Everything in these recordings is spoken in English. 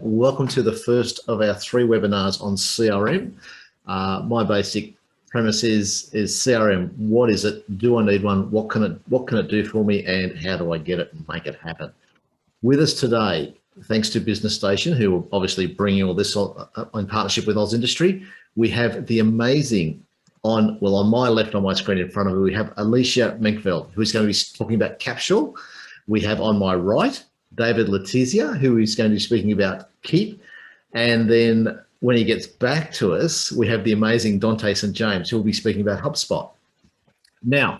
Welcome to the first of our 3 webinars on CRM. My basic premise is CRM. What is it? Do I need one? What can it do for me? And how do I get it and make it happen? With us today, thanks to Business Station, who are obviously bringing all this in partnership with Oz Industry, we have the amazing, on my left on my screen in front of me, we have Alicia Menkveld, who's going to be talking about Capsule. We have on my right, David Letizia, who is going to be speaking about Keep. And then when he gets back to us, we have the amazing Dante St. James, who will be speaking about HubSpot. Now,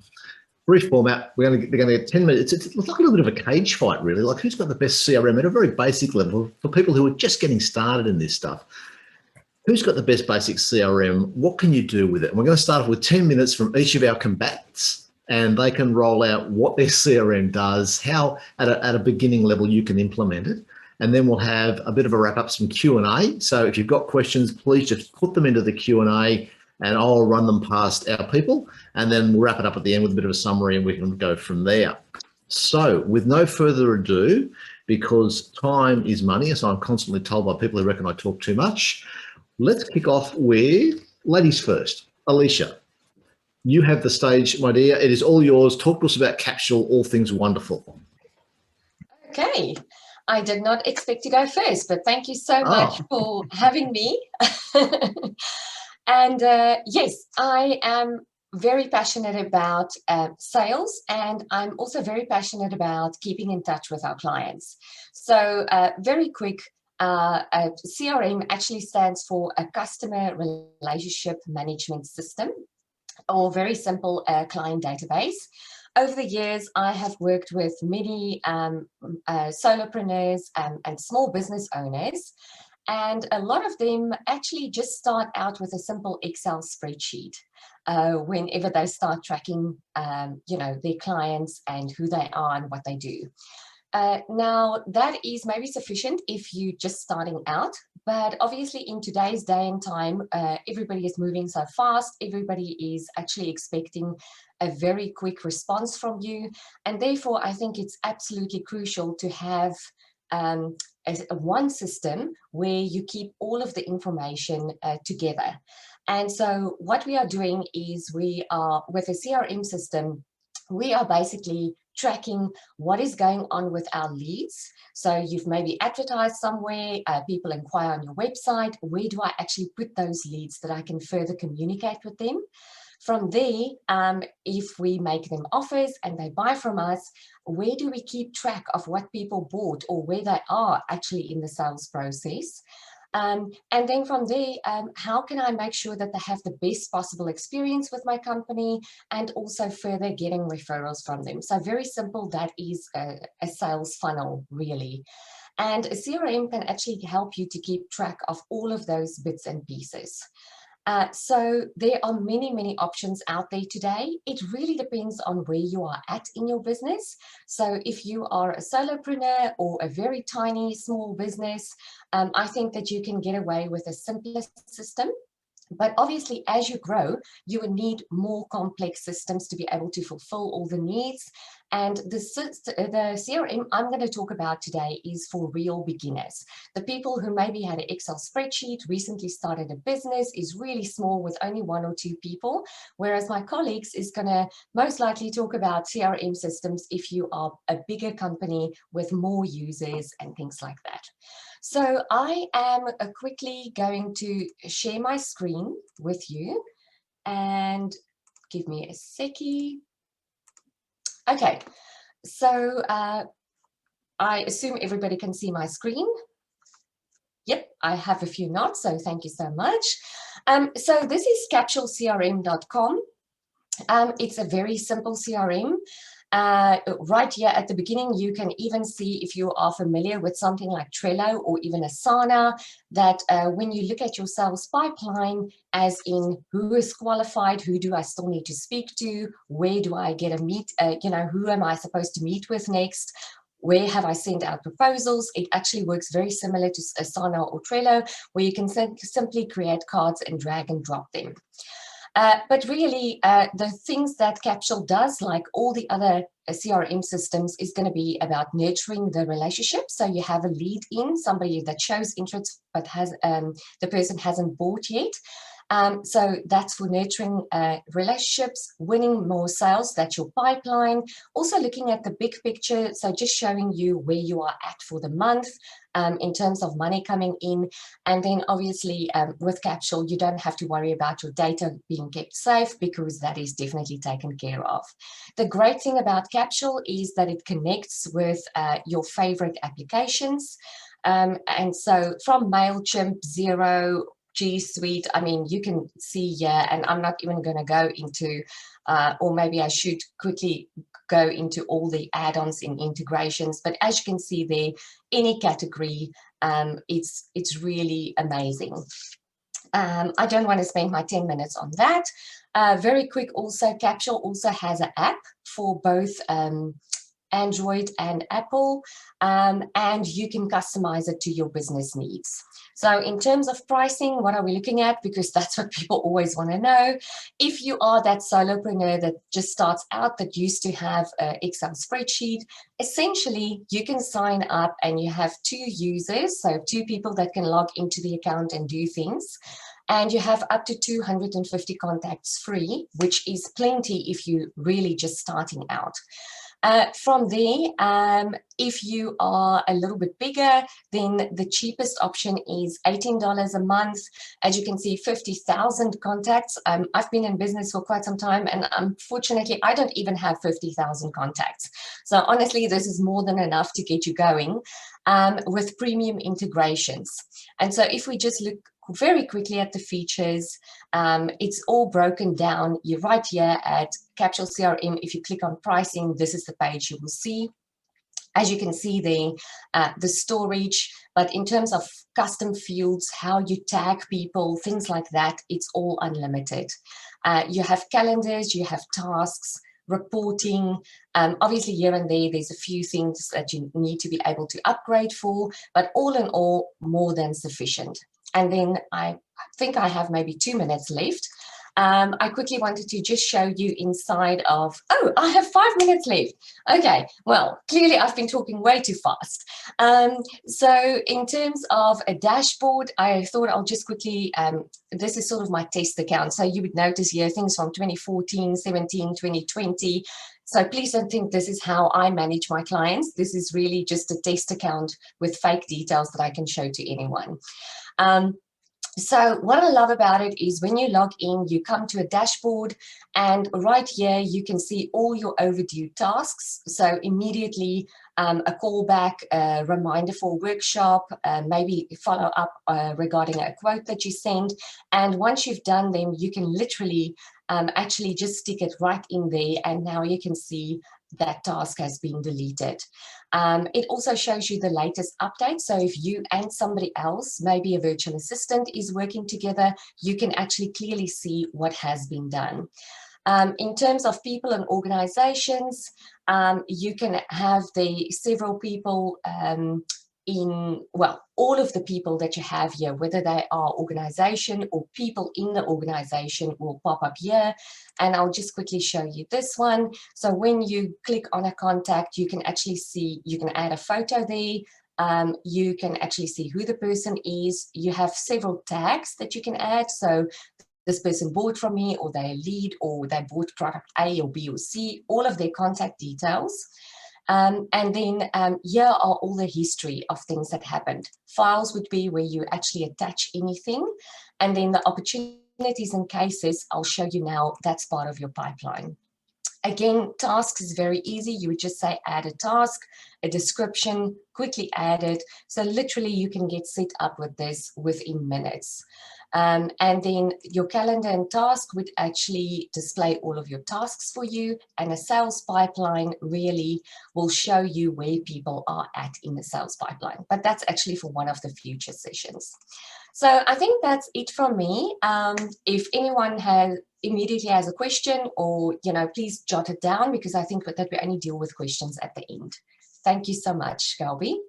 brief format, they're going to get 10 minutes. It's like a little bit of a cage fight, really. Like, who's got the best CRM at a very basic level for people who are just getting started in this stuff? Who's got the best basic CRM? What can you do with it? And we're going to start off with 10 minutes from each of our combatants, and they can roll out what their CRM does, how at a beginning level you can implement it. And then we'll have a bit of a wrap up, some Q&A. So if you've got questions, please just put them into the Q&A and I'll run them past our people. And then we'll wrap it up at the end with a bit of a summary and we can go from there. So with no further ado, because time is money, as I'm constantly told by people who reckon I talk too much, let's kick off with ladies first. Alicia, you have the stage, my dear. It is all yours. Talk to us about Capsule, all things wonderful. Okay. I did not expect to go first, but thank you so much for having me. And yes, I am very passionate about sales, and I'm also very passionate about keeping in touch with our clients. So very quick, CRM actually stands for a customer relationship management system, or very simple client database. Over the years, I have worked with many solopreneurs and small business owners, and a lot of them actually just start out with a simple Excel spreadsheet whenever they start tracking, their clients and who they are and what they do. Now, that is maybe sufficient if you're just starting out, but obviously in today's day and time, everybody is moving so fast, everybody is actually expecting a very quick response from you, and therefore I think it's absolutely crucial to have one system where you keep all of the information together. And so what we are doing is we are, with a CRM system, we are basically tracking what is going on with our leads. So you've maybe advertised somewhere, people inquire on your website, where do I actually put those leads that I can further communicate with them? From there, if we make them offers and they buy from us, where do we keep track of what people bought or where they are actually in the sales process? And then from there, how can I make sure that they have the best possible experience with my company and also further getting referrals from them? So very simple, that is a sales funnel, really. And a CRM can actually help you to keep track of all of those bits and pieces. So there are many, many options out there today. It really depends on where you are at in your business. So if you are a solopreneur or a very tiny, small business, I think that you can get away with a simpler system. But obviously, as you grow, you will need more complex systems to be able to fulfill all the needs. And the CRM I'm going to talk about today is for real beginners. The people who maybe had an Excel spreadsheet, recently started a business, is really small with only 1 or 2 people, whereas my colleagues is going to most likely talk about CRM systems if you are a bigger company with more users and things like that. So I am quickly going to share my screen with you, and give me a seckie. Okay, so I assume everybody can see my screen. Yep, I have a few nods, so thank you so much. So this is capsulecrm.com. It's a very simple CRM. Right here at the beginning, you can even see, if you are familiar with something like Trello or even Asana, that when you look at your sales pipeline, as in who is qualified, who do I still need to speak to, where do I get a meet, who am I supposed to meet with next, where have I sent out proposals? It actually works very similar to Asana or Trello, where you can simply create cards and drag and drop them. But really, the things that Capsule does, like all the other CRM systems, is going to be about nurturing the relationship. So you have a lead in, somebody that shows interest, but has the person hasn't bought yet. So that's for nurturing relationships, winning more sales, that's your pipeline. Also looking at the big picture, so just showing you where you are at for the month in terms of money coming in. And then obviously with Capsule, you don't have to worry about your data being kept safe, because that is definitely taken care of. The great thing about Capsule is that it connects with your favorite applications. And so from MailChimp, Xero, G Suite, I mean, you can see here, and I'm not even going to go into, or maybe I should quickly go into all the add-ons and integrations, but as you can see there, any category, it's really amazing. I don't want to spend my 10 minutes on that. Very quick also, Capsule also has an app for both Android and Apple, and you can customize it to your business needs. So in terms of pricing, what are we looking at? Because that's what people always want to know. If you are that solopreneur that just starts out, that used to have an Excel spreadsheet, essentially you can sign up and you have 2 users, so 2 people that can log into the account and do things. And you have up to 250 contacts free, which is plenty if you're really just starting out. From there, if you are a little bit bigger, then the cheapest option is $18 a month. As you can see, 50,000 contacts. I've been in business for quite some time, and unfortunately, I don't even have 50,000 contacts. So honestly, this is more than enough to get you going with premium integrations. And so if we just look very quickly at the features, it's all broken down. You're right here at Capsule CRM. If you click on pricing, this is the page you will see. As you can see there, the storage, but in terms of custom fields, how you tag people, things like that, it's all unlimited. You have calendars, you have tasks, reporting. Obviously here and there, there's a few things that you need to be able to upgrade for, but all in all, more than sufficient. And then I think I have maybe 2 minutes left. I quickly wanted to just show you inside of, oh, I have 5 minutes left. Okay, well, clearly I've been talking way too fast. So in terms of a dashboard, I thought I'll just quickly, this is sort of my test account. So you would notice here things from 2014, 17, 2020. So please don't think this is how I manage my clients. This is really just a test account with fake details that I can show to anyone. So what I love about it is when you log in, you come to a dashboard, and right here you can see all your overdue tasks. So immediately a callback, a reminder for a workshop, maybe follow up regarding a quote that you sent. And once you've done them, you can literally actually just stick it right in there, and now you can see that task has been deleted. It also shows you the latest update. So if you and somebody else, maybe a virtual assistant, is working together, you can actually clearly see what has been done. In terms of people and organizations, you can have the several people well, all of the people that you have here, whether they are organization or people in the organization, will pop up here. And I'll just quickly show you this one. So when you click on a contact, you can actually see, you can add a photo there. You can actually see who the person is. You have several tags that you can add. So this person bought from me, or they lead, or they bought product A or B or C, all of their contact details. And then here are all the history of things that happened. Files would be where you actually attach anything. And then the opportunities and cases, I'll show you now, that's part of your pipeline. Again, tasks is very easy. You would just say add a task, a description, quickly add it. So literally you can get set up with this within minutes. And then your calendar and task would actually display all of your tasks for you, and a sales pipeline really will show you where people are at in the sales pipeline. But that's actually for one of the future sessions. So I think that's it from me. If anyone immediately has a question, or please jot it down, because I think that we only deal with questions at the end. Thank you so much, Galby.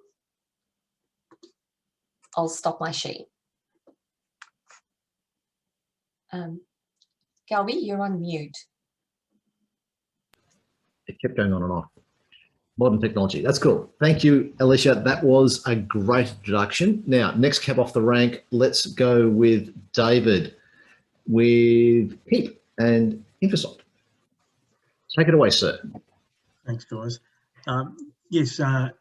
I'll stop my share. Kelby, you're on mute. It kept going on and off. Modern technology. That's cool. Thank you, Alicia. That was a great introduction. Now, next cab off the rank, let's go with David with Keep and Infosoft. Take it away, sir. Thanks, guys. Yes, the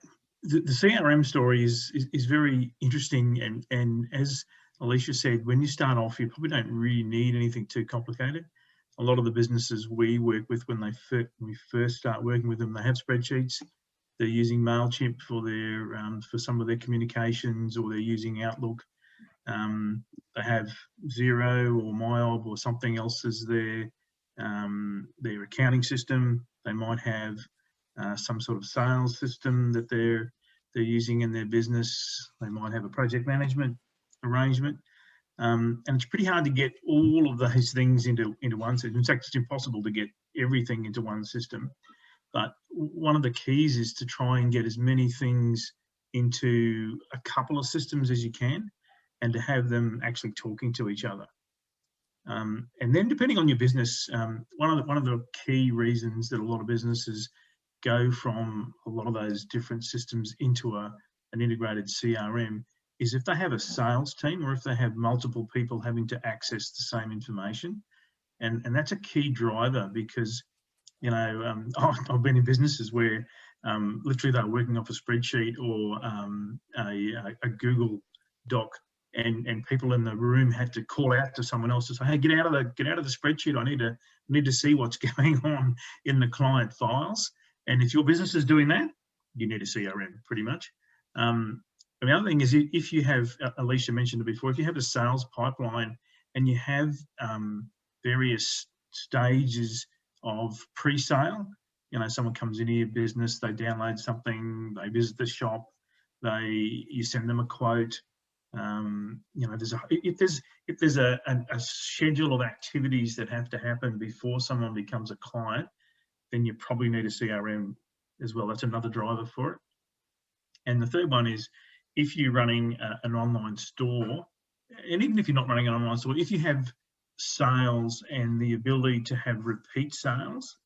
CRM story is very interesting, and as Alicia said, when you start off, you probably don't really need anything too complicated. A lot of the businesses we work with, when we first start working with them, they have spreadsheets. They're using MailChimp for their for some of their communications, or they're using Outlook. They have Xero or MyOb or something else as their accounting system. They might have some sort of sales system that they're using in their business. They might have a project management arrangement. And it's pretty hard to get all of those things into one system. In fact, it's impossible to get everything into one system. But one of the keys is to try and get as many things into a couple of systems as you can, and to have them actually talking to each other. And then, depending on your business, one of the key reasons that a lot of businesses go from a lot of those different systems into an integrated CRM is if they have a sales team, or if they have multiple people having to access the same information. And that's a key driver, because, you know, I've been in businesses where literally they're working off a spreadsheet or a Google Doc, and people in the room had to call out to someone else to say, "Hey, get out of the spreadsheet. I need to see what's going on in the client files." And if your business is doing that, you need a CRM, pretty much. And the other thing is, if you have, Alicia mentioned it before, if you have a sales pipeline and you have various stages of pre-sale, you know, someone comes into your business, they download something, they visit the shop, you send them a quote. You know, if there's a schedule of activities that have to happen before someone becomes a client, then you probably need a CRM as well. That's another driver for it. And the third one is, if you're running an online store, and even if you're not running an online store, if you have sales and the ability to have repeat sales,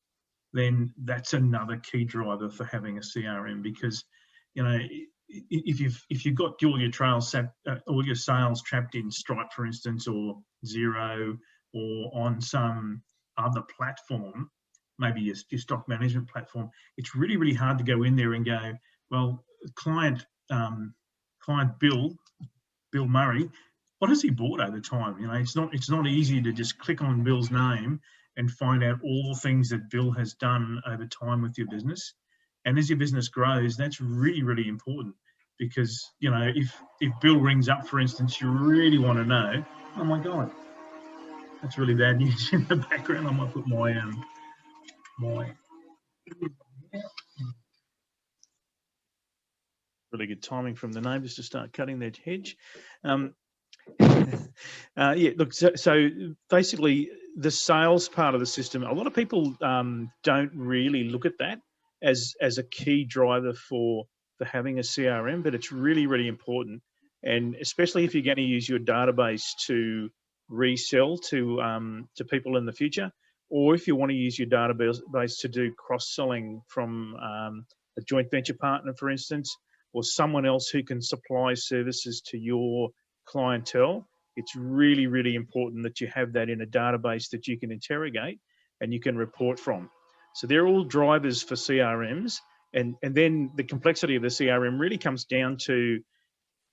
then that's another key driver for having a CRM. Because, you know, if you've got all your sales trapped in Stripe, for instance, or Xero, or on some other platform, maybe your stock management platform, it's really, really hard to go in there and go, well, client Bill Murray, what has he bought over time? You know, it's not easy to just click on Bill's name and find out all the things that Bill has done over time with your business. And as your business grows, that's really, really important, because, you know, if Bill rings up, for instance, you really want to know, oh my God, that's really bad news in the background. I might put my really good timing from the neighbours to start cutting their hedge. Yeah, look, so basically the sales part of the system, a lot of people don't really look at that as a key driver for having a CRM, but it's really, really important. And especially if you're going to use your database to resell to people in the future, or if you want to use your database to do cross-selling from a joint venture partner, for instance, or someone else who can supply services to your clientele, it's really, really important that you have that in a database that you can interrogate and you can report from. So they're all drivers for CRMs. And then the complexity of the CRM really comes down to,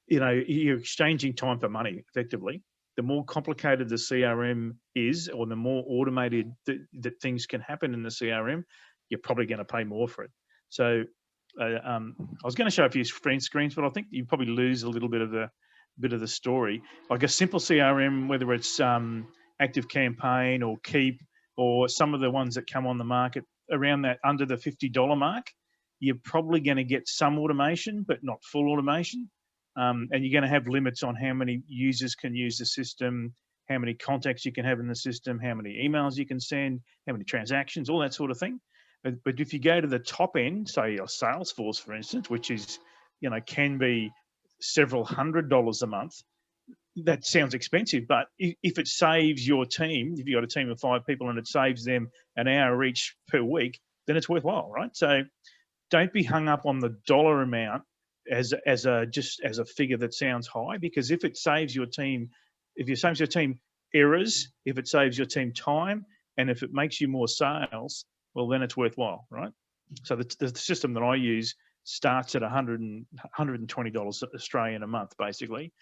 you know, you're exchanging time for money, effectively. The more complicated the CRM is, or the more automated that things can happen in the CRM, you're probably going to pay more for it. So I was going to show a few screens, but I think you probably lose a little bit of the story. Like a simple CRM, whether it's Active Campaign or Keep, or some of the ones that come on the market around that under the $50 mark, you're probably going to get some automation, but not full automation. And you're going to have limits on how many users can use the system, how many contacts you can have in the system, how many emails you can send, how many transactions, all that sort of thing. But if you go to the top end, say your Salesforce, for instance, which is, you know, can be several $100s a month, that sounds expensive, but if it saves your team, if you've got a team of 5 people and it saves them an hour each per week, then it's worthwhile, right? So don't be hung up on the dollar amount as a figure that sounds high, because if it saves your team, if it saves your team errors, if it saves your team time, and if it makes you more sales, well, then it's worthwhile, right? So the system that I use starts at $120 Australian a month, basically.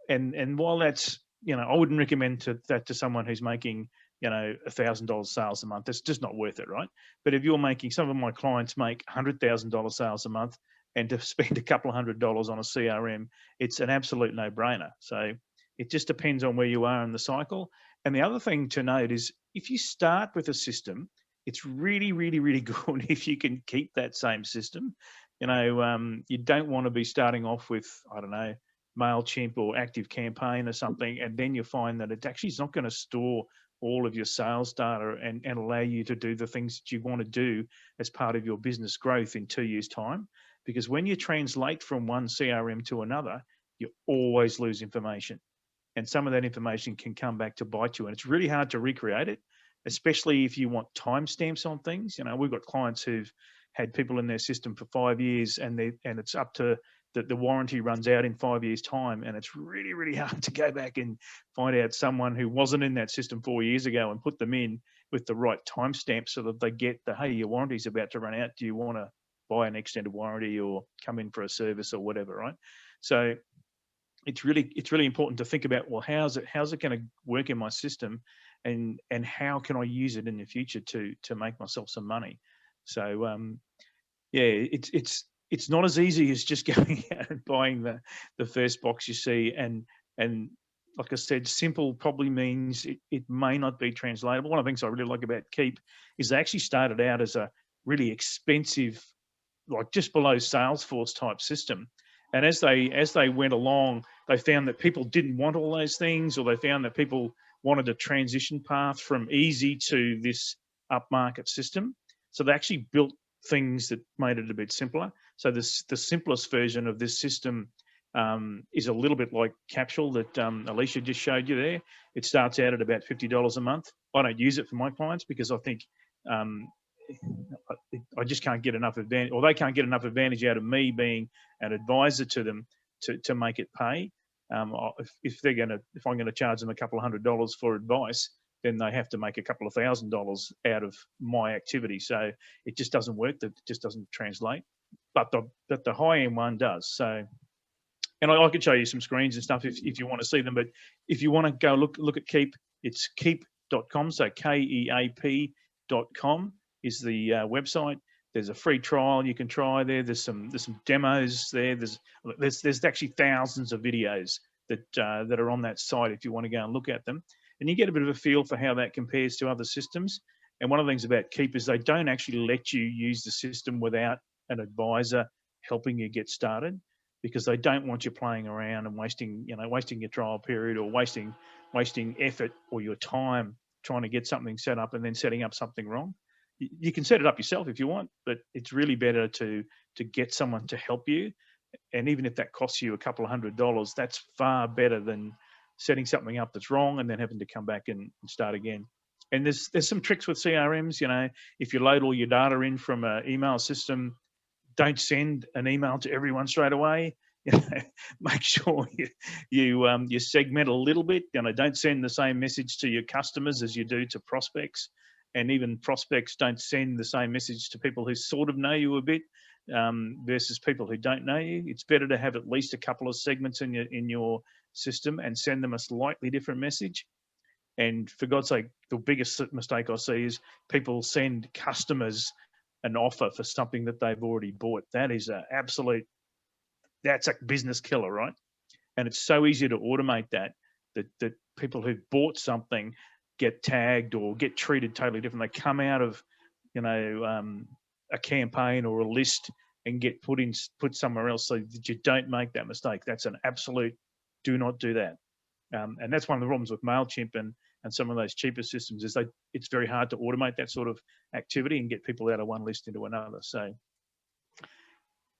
And while that's, I wouldn't recommend that to someone who's making, $1,000 sales a month. That's just not worth it, right? But if you're making, some of my clients make $100,000 sales a month, and to spend a couple of $100 on a CRM, it's an absolute no-brainer. So it just depends on where you are in the cycle. And the other thing to note is, if you start with a system, it's really, really, really good if you can keep that same system. You don't want to be starting off with, I don't know, MailChimp or Active Campaign or something, and then you find that it actually is not going to store all of your sales data and allow you to do the things that you want to do as part of your business growth in 2 years' time. Because when you translate from one CRM to another, you always lose information. And some of that information can come back to bite you. And it's really hard to recreate it, especially if you want timestamps on things. We've got clients who've had people in their system for 5 years, and it's up to the warranty runs out in 5 years' time, and it's really, really hard to go back and find out someone who wasn't in that system 4 years ago and put them in with the right timestamp, so that they get hey, your warranty's about to run out. Do you want to buy an extended warranty or come in for a service or whatever, right? So it's really important to think about, well, how's it going to work in my system, and how can I use it in the future to make myself some money? So it's not as easy as just going out and buying the first box you see. And like I said, simple probably means it may not be translatable. One of the things I really like about Keep is they actually started out as a really expensive, like just below Salesforce type system. And as they went along, they found that people didn't want all those things, or they found that people wanted a transition path from easy to this upmarket system. So they actually built things that made it a bit simpler. So the simplest version of this system is a little bit like Capsule that Alicia just showed you there. It starts out at about $50 a month. I don't use it for my clients because I think I just can't get enough advantage, or they can't get enough advantage out of me being an advisor to them to make it pay. If I'm going to charge them a couple of $100 for advice, then they have to make a couple of $1,000s out of my activity. So it just doesn't work. That just doesn't translate. But the high end one does. So, and I could show you some screens and stuff if you want to see them. But if you want to go look at Keep, it's keep.com. So KEAP.com is the website. There's a free trial you can try there. There's some demos there. There's actually thousands of videos that are on that site if you want to go and look at them. And you get a bit of a feel for how that compares to other systems. And one of the things about Keep is they don't actually let you use the system without an advisor helping you get started, because they don't want you playing around and wasting your trial period, or wasting effort or your time trying to get something set up and then setting up something wrong. You can set it up yourself if you want, but it's really better to get someone to help you. And even if that costs you a couple of $100, that's far better than setting something up that's wrong and then having to come back and start again. And there's some tricks with CRMs. If you load all your data in from an email system, don't send an email to everyone straight away. Make sure you segment a little bit. Don't send the same message to your customers as you do to prospects. And even prospects don't send the same message to people who sort of know you a bit versus people who don't know you. It's better to have at least a couple of segments in your system and send them a slightly different message. And for God's sake, the biggest mistake I see is people send customers an offer for something that they've already bought. That is that's a business killer, right? And it's so easy to automate that people who've bought something get tagged or get treated totally different. They come out of, a campaign or a list and get put somewhere else, so that you don't make that mistake. That's an absolute do not do that. And that's one of the problems with MailChimp and some of those cheaper systems is it's very hard to automate that sort of activity and get people out of one list into another. So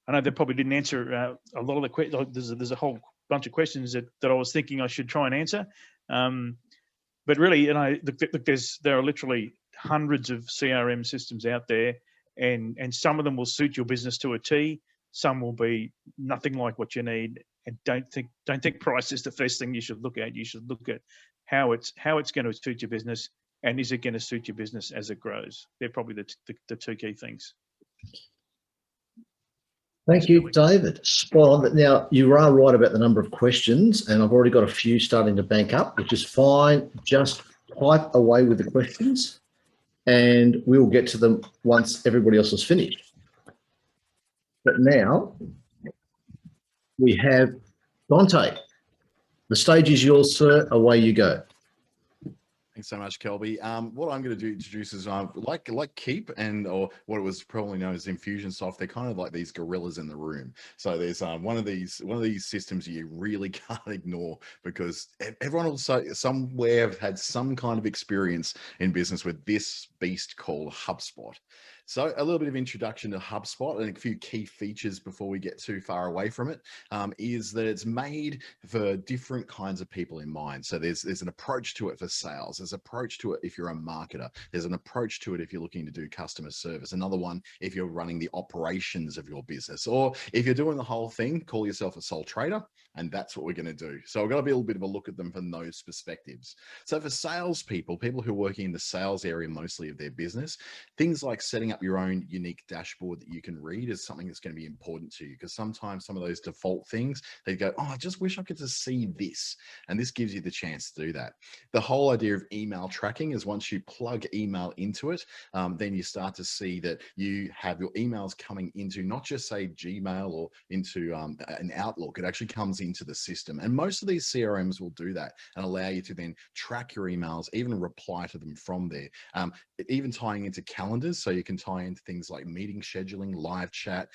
I know that probably didn't answer a lot of the questions. There's a whole bunch of questions that I was thinking I should try and answer. But really, look, there are literally hundreds of CRM systems out there, and some of them will suit your business to a T. Some will be nothing like what you need. And don't think price is the first thing you should look at. You should look at how it's going to suit your business, and is it going to suit your business as it grows. They're probably the two key things. Thank you, David. Spot on. Now, you are right about the number of questions, and I've already got a few starting to bank up, which is fine. Just type away with the questions, and we'll get to them once everybody else is finished. But now we have Dante. The stage is yours, sir. Away you go. Thanks so much, Kelby. What I'm going to introduce is like Keep or what it was probably known as Infusionsoft. They're kind of like these gorillas in the room. So there's one of these systems you really can't ignore, because everyone also somewhere have had some kind of experience in business with this beast called HubSpot. So a little bit of introduction to HubSpot and a few key features before we get too far away from it, is that it's made for different kinds of people in mind. So there's an approach to it for sales. There's an approach to it if you're a marketer. There's an approach to it if you're looking to do customer service. Another one if you're running the operations of your business, or if you're doing the whole thing, call yourself a sole trader. And that's what we're going to do. So I've got a little bit of a look at them from those perspectives. So for salespeople, people who are working in the sales area mostly of their business, things like setting up your own unique dashboard that you can read is something that's going to be important to you, because sometimes some of those default things, they go, oh, I just wish I could just see this. And this gives you the chance to do that. The whole idea of email tracking is once you plug email into it, then you start to see that you have your emails coming into not just say Gmail or into an Outlook. It actually comes into the system. And most of these CRMs will do that and allow you to then track your emails, even reply to them from there. Even tying into calendars, so you can tie into things like meeting scheduling, live chat,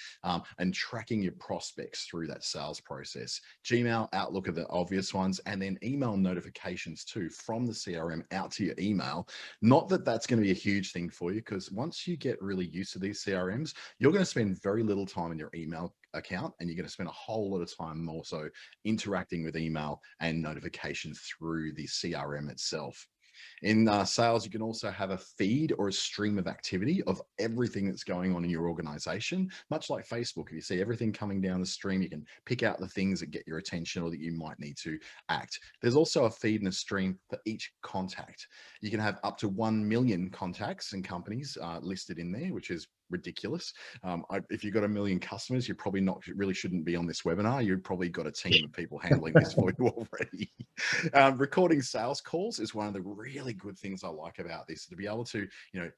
and tracking your prospects through that sales process. Gmail, Outlook are the obvious ones, and then email notifications too from the CRM out to your email. Not that that's going to be a huge thing for you, because once you get really used to these CRMs, you're going to spend very little time in your email account, and you're going to spend a whole lot of time more so interacting with email and notifications through the CRM itself. In sales, you can also have a feed or a stream of activity of everything that's going on in your organization. Much like Facebook, if you see everything coming down the stream, you can pick out the things that get your attention or that you might need to act. There's also a feed and a stream for each contact. You can have up to 1 million contacts and companies listed in there, which is ridiculous. If you've got 1 million customers, you probably really shouldn't be on this webinar. You've probably got a team of people handling this for you already. Recording sales calls is one of the really good things I like about this, to be able to,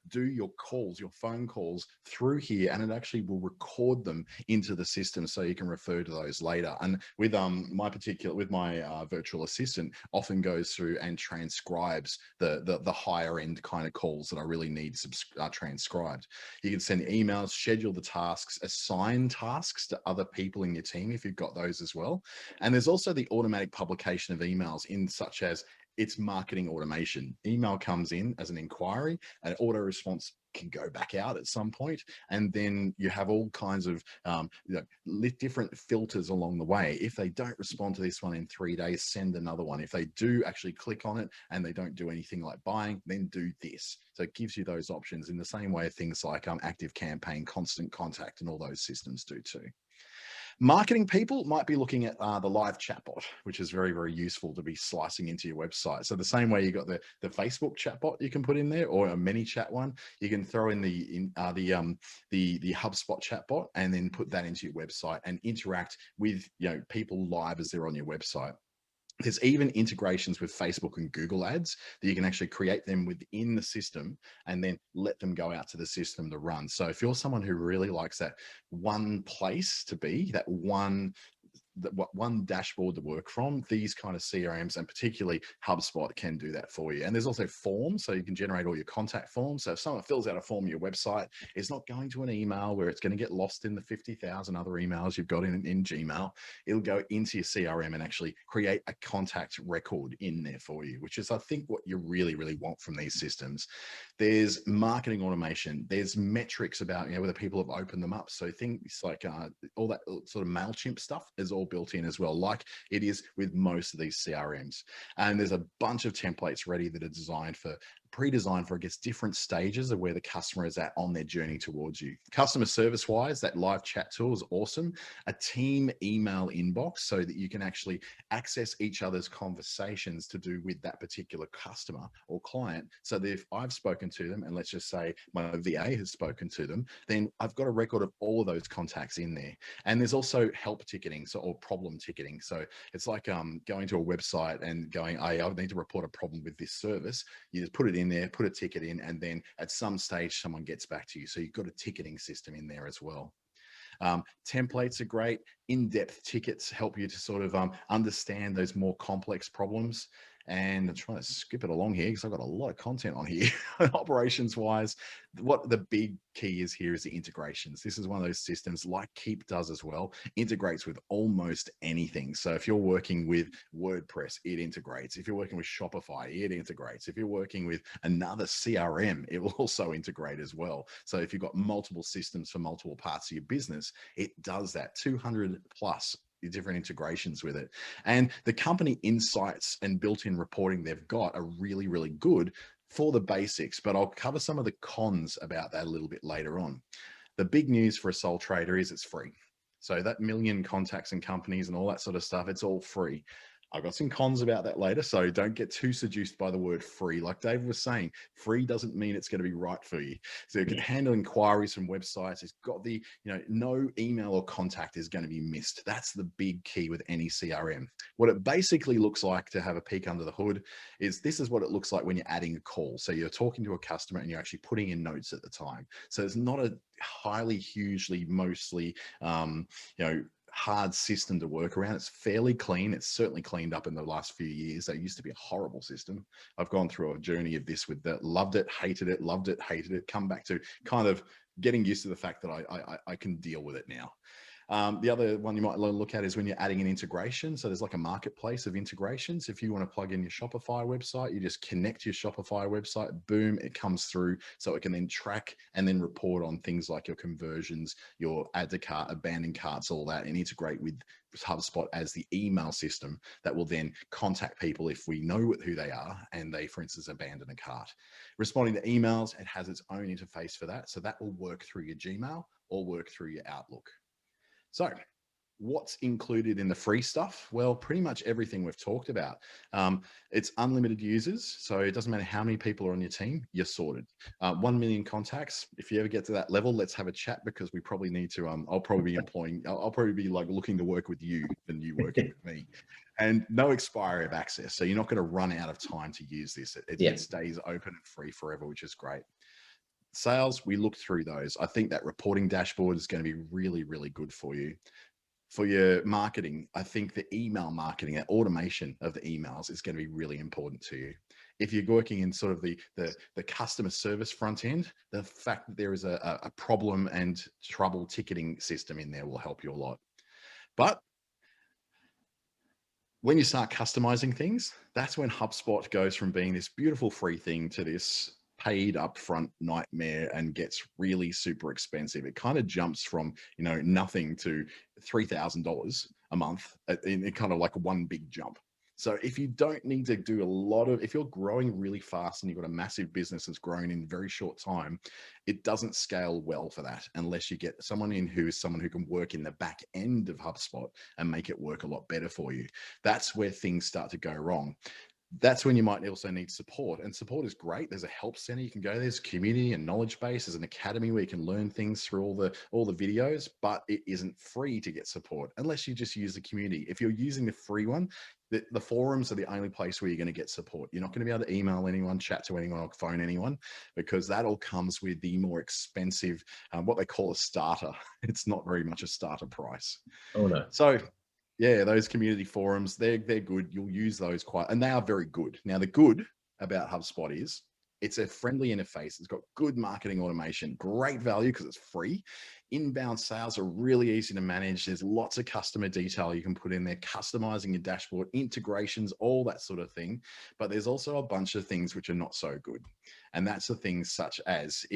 do your calls, your phone calls through here, and it actually will record them into the system so you can refer to those later. And with my virtual assistant, often goes through and transcribes the higher end kind of calls that I really need transcribed. You can send emails, schedule the tasks, assign tasks to other people in your team if you've got those as well. And there's also the automatic publication of emails in such as it's marketing automation. Email comes in as an inquiry, an auto response can go back out at some point, and then you have all kinds of different filters along the way. If they don't respond to this one in 3 days, send another one. If they do actually click on it and they don't do anything like buying, then do this. So it gives you those options in the same way things like Active Campaign, Constant Contact, and all those systems do too. Marketing people might be looking at the live chatbot, which is very, very useful to be slicing into your website. So the same way you got the Facebook chatbot you can put in there, or a mini chat one, you can throw in the HubSpot chatbot and then put that into your website and interact with people live as they're on your website. There's even integrations with Facebook and Google ads that you can actually create them within the system and then let them go out to the system to run. So if you're someone who really likes that one place to be, that one dashboard to work from, these kind of CRMs and particularly HubSpot can do that for you. And there's also forms, so you can generate all your contact forms. So if someone fills out a form on your website, it's not going to an email where it's going to get lost in the 50,000 other emails you've got in Gmail. It'll go into your CRM and actually create a contact record in there for you, which is, I think, what you really, really want from these systems. There's marketing automation. There's metrics about whether people have opened them up. So things like all that sort of MailChimp stuff is all built in as well, like it is with most of these CRMs. And there's a bunch of templates ready that are designed for, pre-designed for, I guess, different stages of where the customer is at on their journey towards you. Customer service wise, that live chat tool is awesome. A team email inbox so that you can actually access each other's conversations to do with that particular customer or client. So that if I've spoken to them, and let's just say my VA has spoken to them, then I've got a record of all of those contacts in there. And there's also help ticketing, or problem ticketing. So it's like going to a website and going, I need to report a problem with this service. You just put it in there, put a ticket in, and then at some stage someone gets back to you. So you've got a ticketing system in there as well. Templates are great. In-depth tickets help you to sort of understand those more complex problems. And I'm trying to skip it along here because I've got a lot of content on here. Operations wise, what the big key is here is the integrations. This is one of those systems, like Keep does as well, integrates with almost anything. So if you're working with WordPress, it integrates. If you're working with Shopify, it integrates. If you're working with another CRM, it will also integrate as well. So if you've got multiple systems for multiple parts of your business, it does that. 200 plus different integrations with it. And the company insights and built-in reporting they've got are really, really good for the basics, but I'll cover some of the cons about that a little bit later on. The big news for a sole trader is it's free. So that million contacts and companies and all that sort of stuff, it's all free. I've got some cons about that later, so don't get too seduced by the word free. Like Dave was saying, free doesn't mean it's going to be right for you. So you can handle inquiries from websites. It's got the, no email or contact is going to be missed. That's the big key with any CRM. What it basically looks like, to have a peek under the hood, is this is what it looks like when you're adding a call. So you're talking to a customer and you're actually putting in notes at the time. So it's not a hugely, mostly, hard system to work around. It's fairly clean. It's certainly cleaned up in the last few years. That used to be a horrible system. I've gone through a journey of this with that. Loved it, hated it, loved it, hated it. Come back to kind of getting used to the fact that I can deal with it now. The other one you might look at is when you're adding an integration. So there's like a marketplace of integrations. If you want to plug in your Shopify website, you just connect your Shopify website, boom, it comes through. So it can then track and then report on things like your conversions, your add to cart, abandoned carts, all that, and integrate with HubSpot as the email system that will then contact people if we know who they are and they, for instance, abandon a cart. Responding to emails, it has its own interface for that. So that will work through your Gmail or work through your Outlook. So what's included in the free stuff? Well, pretty much everything we've talked about. It's unlimited users. So it doesn't matter how many people are on your team, you're sorted. 1 million contacts. If you ever get to that level, let's have a chat, because we probably need to, I'll probably be like looking to work with you than you working with me. And no expiry of access. So you're not going to run out of time to use this. It stays open and free forever, which is great. Sales, we looked through those. I think that reporting dashboard is going to be really, really good for you. For your marketing, I think the email marketing, that automation of the emails is going to be really important to you. If you're working in sort of the customer service front end, the fact that there is a problem and trouble ticketing system in there will help you a lot. But when you start customizing things, that's when HubSpot goes from being this beautiful free thing to this paid upfront nightmare and gets really super expensive. It kind of jumps from, nothing to $3,000 a month in kind of like one big jump. So if you don't need to do if you're growing really fast and you've got a massive business that's grown in a very short time, it doesn't scale well for that unless you get someone in who is someone who can work in the back end of HubSpot and make it work a lot better for you. That's where things start to go wrong. That's when you might also need support, and support is great. There's a help center you can go. There's community and knowledge base. There's an academy where you can learn things through all the videos, but it isn't free to get support unless you just use the community. If you're using the free one, the forums are the only place where you're going to get support. You're not going to be able to email anyone, chat to anyone, or phone anyone, because that all comes with the more expensive, what they call a starter. It's not very much a starter price. Oh no. So yeah, those community forums, they're good. You'll use those and they are very good. Now, the good about HubSpot is it's a friendly interface. It's got good marketing automation, great value because it's free. Inbound sales are really easy to manage. There's lots of customer detail you can put in there, customizing your dashboard, integrations, all that sort of thing. But there's also a bunch of things which are not so good. And that's the things such as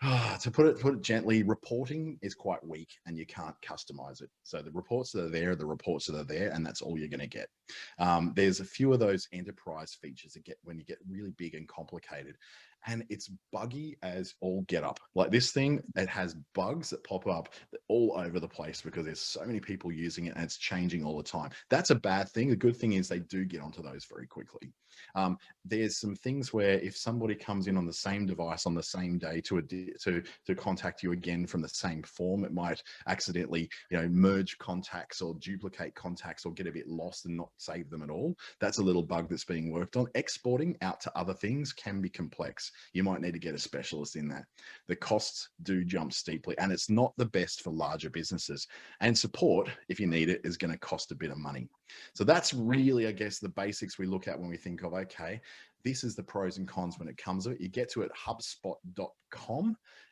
To put it gently, reporting is quite weak and you can't customize it. So the reports that are there, and that's all you're going to get. There's a few of those enterprise features that get when you get really big and complicated, and it's buggy as all get up. Like this thing, it has bugs that pop up all over the place because there's so many people using it and it's changing all the time. That's a bad thing. The good thing is they do get onto those very quickly. There's some things where if somebody comes in on the same device on the same day to contact you again from the same form, it might accidentally, merge contacts or duplicate contacts or get a bit lost and not save them at all. That's a little bug that's being worked on. Exporting out to other things can be complex. You might need to get a specialist in that. The costs do jump steeply, and it's not the best for larger businesses. And support, if you need it, is going to cost a bit of money. So that's really, I guess, the basics we look at when we think of, okay, this is the pros and cons when it comes to it. You get to it at HubSpot.com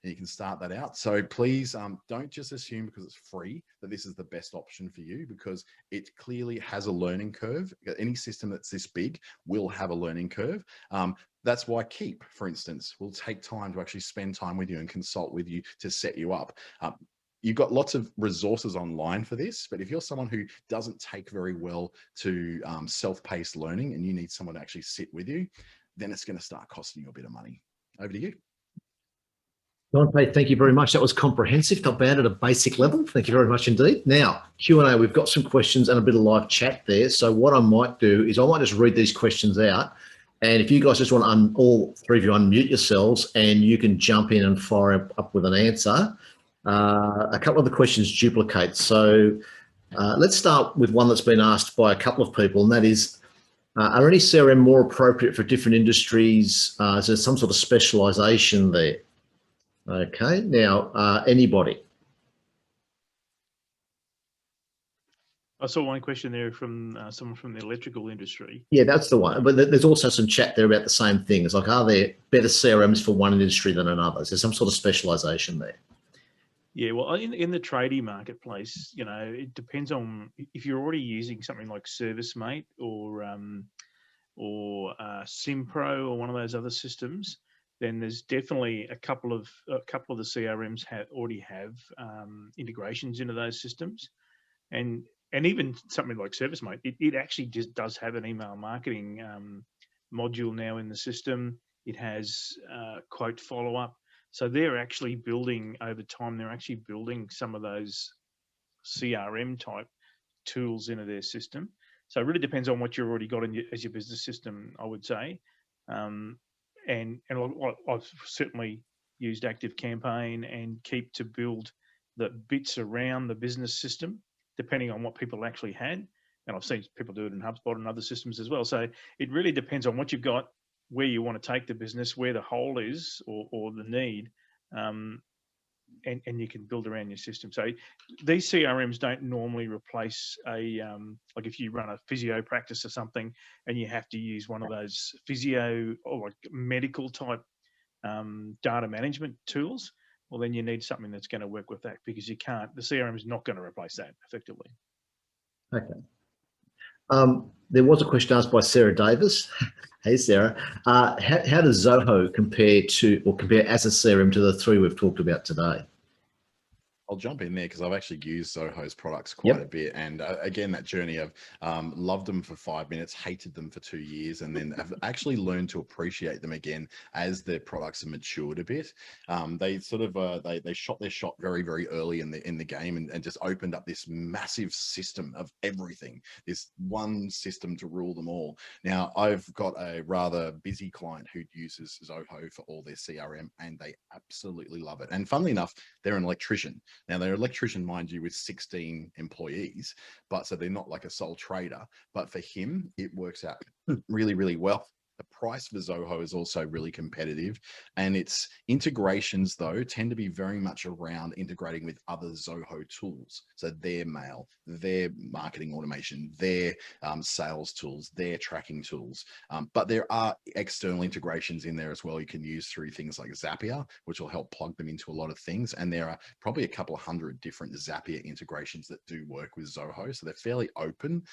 and you can start that out. So please don't just assume because it's free that this is the best option for you, because it clearly has a learning curve. Any system that's this big will have a learning curve. That's why Keep, for instance, will take time to actually spend time with you and consult with you to set you up. You've got lots of resources online for this, but if you're someone who doesn't take very well to self-paced learning and you need someone to actually sit with you, then it's going to start costing you a bit of money. Over to you. Dante, thank you very much. That was comprehensive, not bad at a basic level. Thank you very much indeed. Now, Q&A, we've got some questions and a bit of live chat there. So what I might do is I might just read these questions out. And if you guys just want to, all three of you unmute yourselves and you can jump in and fire up with an answer. A couple of the questions duplicate. So let's start with one that's been asked by a couple of people, and that is, are any CRM more appropriate for different industries? Is there some sort of specialization there? Okay, now, anybody? I saw one question there from someone from the electrical industry. Yeah, that's the one. But there's also some chat there about the same thing. It's like, are there better CRMs for one industry than another? Is there some sort of specialization there? Yeah, well, in the tradie marketplace, it depends on if you're already using something like ServiceMate or Simpro or one of those other systems, then there's definitely a couple of the CRMs already have integrations into those systems, and even something like ServiceMate, it actually just does have an email marketing module now in the system. It has quote follow-up. So they're actually building over time, they're actually building some of those CRM type tools into their system. So it really depends on what you've already got as your business system, I would say. And I've certainly used ActiveCampaign and Keep to build the bits around the business system, depending on what people actually had. And I've seen people do it in HubSpot and other systems as well. So it really depends on what you've got, where you want to take the business, where the hole is or the need, and you can build around your system. So these CRMs don't normally replace like if you run a physio practice or something and you have to use one of those physio or like medical type data management tools, well, then you need something that's going to work with that, because the CRM is not going to replace that effectively. Okay. There was a question asked by Sarah Davis. Hey, Sarah. How does Zoho compare as a CRM to the three we've talked about today? I'll jump in there because I've actually used Zoho's products quite a bit. And again, that journey of loved them for 5 minutes, hated them for 2 years, and then have actually learned to appreciate them again as their products have matured a bit. They sort of, they shot their shot very, very early in the game and just opened up this massive system of everything, this one system to rule them all. Now, I've got a rather busy client who uses Zoho for all their CRM, and they absolutely love it. And funnily enough, they're an electrician. Now, they're an electrician, mind you, with 16 employees, but so they're not like a sole trader. But for him, it works out really, really well. The price for Zoho is also really competitive, and its integrations, though, tend to be very much around integrating with other Zoho tools. So their mail, their marketing automation, their sales tools, their tracking tools. But there are external integrations in there as well you can use through things like Zapier, which will help plug them into a lot of things. And there are probably a couple of hundred different Zapier integrations that do work with Zoho. So they're fairly open.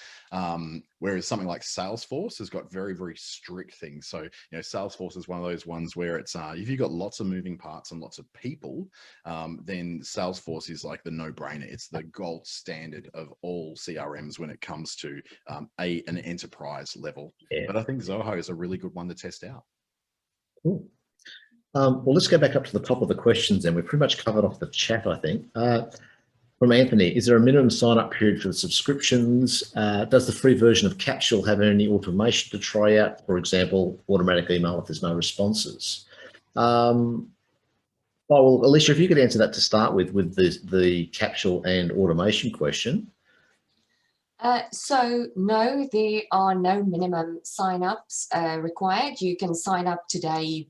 Whereas something like Salesforce has got very, very strict things things. So, Salesforce is one of those ones where it's, if you've got lots of moving parts and lots of people, then Salesforce is like the no-brainer. It's the gold standard of all CRMs when it comes to an enterprise level. Yeah. But I think Zoho is a really good one to test out. Cool. Well, let's go back up to the top of the questions then. We've pretty much covered off the chat, I think. From Anthony, is there a minimum sign-up period for the subscriptions? Does the free version of Capsule have any automation to try out? For example, automatic email if there's no responses. Well, Alicia, if you could answer that to start with the Capsule and automation question. So no, there are no minimum sign-ups required. You can sign up today,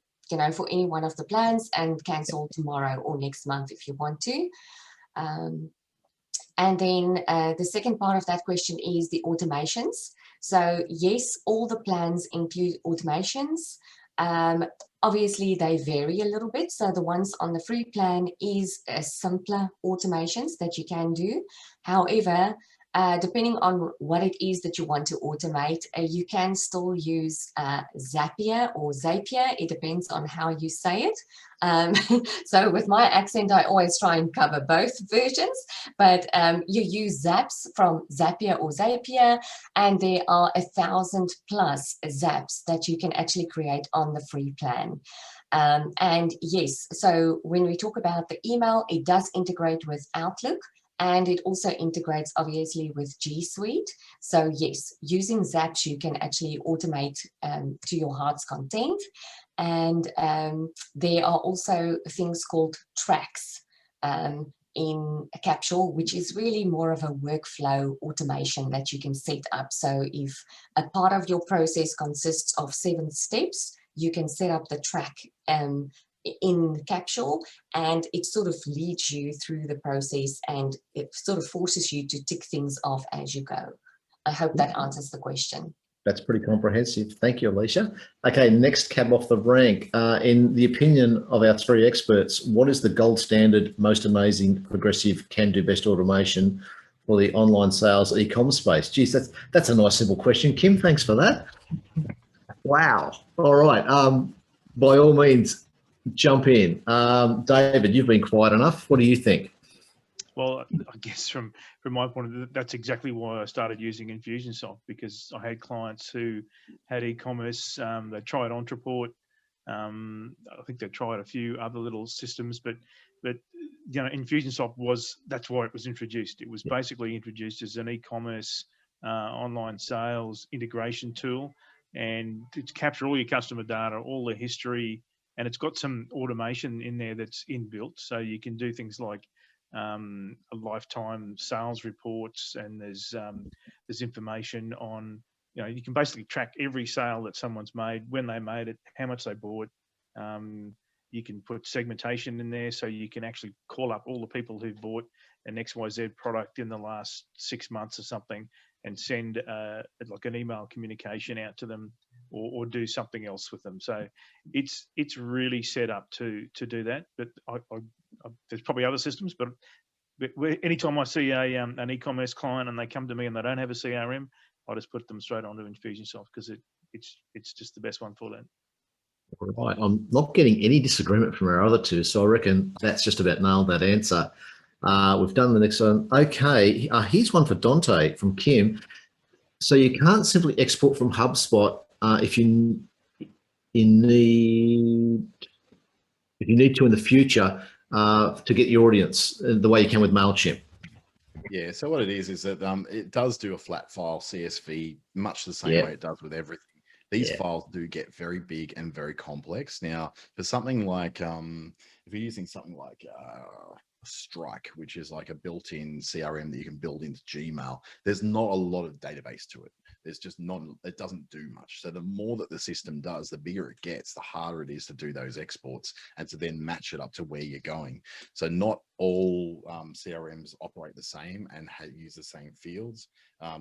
for any one of the plans and cancel tomorrow or next month if you want to. And then the second part of that question is the automations. So yes, all the plans include automations. Obviously, they vary a little bit. So the ones on the free plan is simpler automations that you can do. However, depending on what it is that you want to automate, you can still use Zapier or Zapier. It depends on how you say it. So with my accent, I always try and cover both versions, but you use Zaps from Zapier or Zapier, and there are 1,000+ Zaps that you can actually create on the free plan. And yes, so when we talk about the email, it does integrate with Outlook. And it also integrates obviously with G Suite. So yes, using Zaps, you can actually automate to your heart's content. And there are also things called tracks in Capsule, which is really more of a workflow automation that you can set up. So if a part of your process consists of 7 steps, you can set up the track in Capsule, and it sort of leads you through the process and it sort of forces you to tick things off as you go. I hope that answers the question. That's pretty comprehensive. Thank you, Alicia. Okay, next cab off the rank. In the opinion of our 3 experts, what is the gold standard, most amazing, progressive, can-do best automation for the online sales e-commerce space? Geez, that's a nice simple question. Kim, thanks for that. Wow. All right. By all means, jump in. David, you've been quiet enough. What do you think? Well, I guess from my point of view, that's exactly why I started using Infusionsoft, because I had clients who had e-commerce. They tried Ontraport. I think they tried a few other little systems, but Infusionsoft that's why it was introduced. It was basically introduced as an e-commerce online sales integration tool, and to capture all your customer data, all the history, and it's got some automation in there that's inbuilt, so you can do things like a lifetime sales reports, and there's information on, you can basically track every sale that someone's made, when they made it, how much they bought. You can put segmentation in there, so you can actually call up all the people who bought an XYZ product in the last 6 months or something, and send like an email communication out to them, or do something else with them. So it's really set up to do that. But there's probably other systems, but anytime I see an e-commerce client and they come to me and they don't have a CRM, I just put them straight onto Infusionsoft, because it's just the best one for that. Right. I'm not getting any disagreement from our other 2, so I reckon that's just about nailed that answer. We've done the next one. Okay, here's one for Dante from Kim. So you can't simply export from HubSpot if you need to in the future to get your audience the way you can with MailChimp. Yeah, so what it is that it does do a flat file CSV, much the same way it does with everything. These files do get very big and very complex. Now, for something like, if you're using something like Strike, which is like a built-in CRM that you can build into Gmail, there's not a lot of database to it. There's just it doesn't do much. So the more that the system does, the bigger it gets, the harder it is to do those exports and to then match it up to where you're going. So not all CRMs operate the same and use the same fields.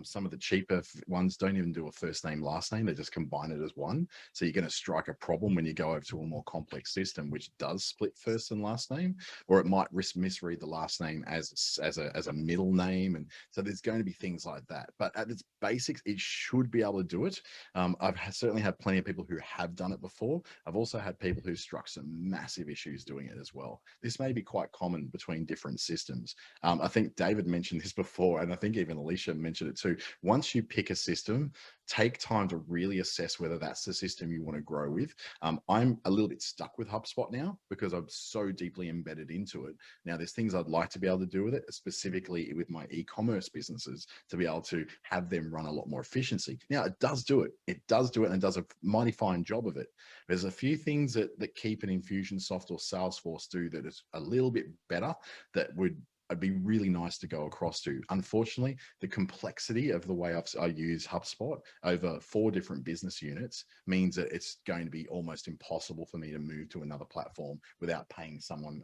Some of the cheaper ones don't even do a first name, last name. They just combine it as one. So you're going to strike a problem when you go over to a more complex system, which does split first and last name, or it might misread the last name as a middle name. And so there's going to be things like that. But at its basics, it should be able to do it. I've certainly had plenty of people who have done it before. I've also had people who struck some massive issues doing it as well. This may be quite common between different systems. I think David mentioned this before, and I think even Alicia mentioned it too. Once you pick a system, take time to really assess whether that's the system you want to grow with. I'm a little bit stuck with HubSpot now because I'm so deeply embedded into it. Now, there's things I'd like to be able to do with it, specifically with my e-commerce businesses, to be able to have them run a lot more efficiency. Now, it does do it. It does do it and does a mighty fine job of it. There's a few things that Keep and Infusionsoft or Salesforce do that is a little bit better that would be really nice to go across to. Unfortunately, the complexity of the way I use HubSpot over 4 different business units means that it's going to be almost impossible for me to move to another platform without paying someone,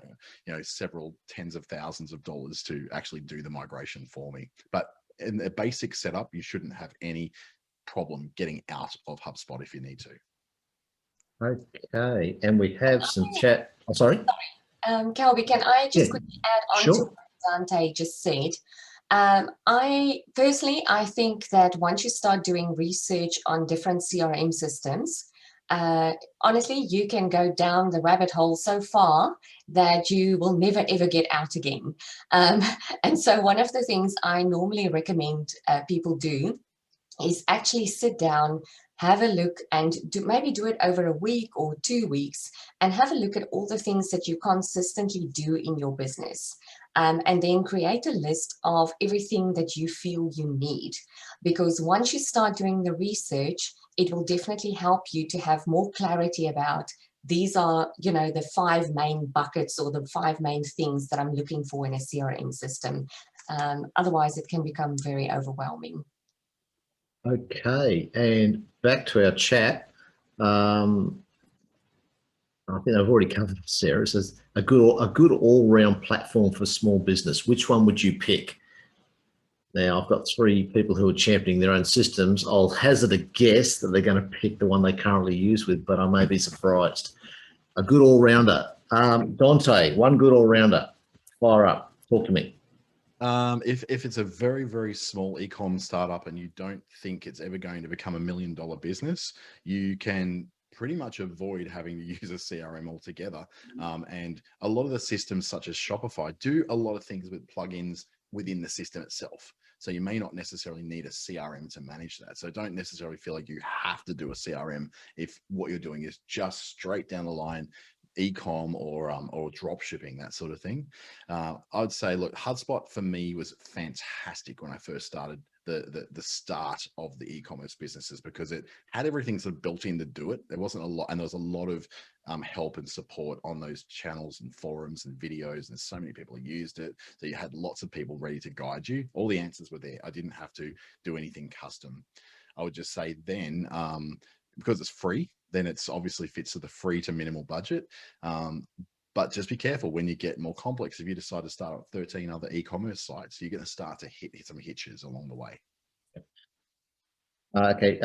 several tens of thousands of dollars to actually do the migration for me. But in the basic setup, you shouldn't have any problem getting out of HubSpot if you need to. Okay, and we have some chat. Oh, sorry. Kelby, can I just quickly add on to what Dante just said? I think that once you start doing research on different CRM systems, honestly, you can go down the rabbit hole so far that you will never ever get out again. And so one of the things I normally recommend people do is actually sit down, have a look, and maybe do it over a week or 2 weeks, and have a look at all the things that you consistently do in your business. And then create a list of everything that you feel you need. Because once you start doing the research, it will definitely help you to have more clarity about these are, the 5 main buckets or the 5 main things that I'm looking for in a CRM system. Otherwise, it can become very overwhelming. Okay, and back to our chat. I think I've already covered this, Sarah. It says a good all-round platform for small business. Which one would you pick? Now, I've got 3 people who are championing their own systems. I'll hazard a guess that they're going to pick the one they currently use with, but I may be surprised. A good all-rounder. Dante, one good all-rounder. Fire up. Talk to me. If it's a very, very small e-com startup and you don't think it's ever going to become $1 million business, you can pretty much avoid having to use a CRM altogether. And a lot of the systems such as Shopify do a lot of things with plugins within the system itself. So you may not necessarily need a CRM to manage that. So don't necessarily feel like you have to do a CRM if what you're doing is just straight down the line e-com or drop shipping, that sort of thing. I would say, look, HubSpot for me was fantastic when I first started the start of the e-commerce businesses, because it had everything sort of built in to do it. There wasn't a lot, and there was a lot of help and support on those channels and forums and videos, and so many people used it. So you had lots of people ready to guide you. All the answers were there. I didn't have to do anything custom. I would just say then, because it's free, then it's obviously fits to the free to minimal budget. But just be careful when you get more complex. If you decide to start up 13 other e-commerce sites, you're going to start to hit some hitches along the way. Okay,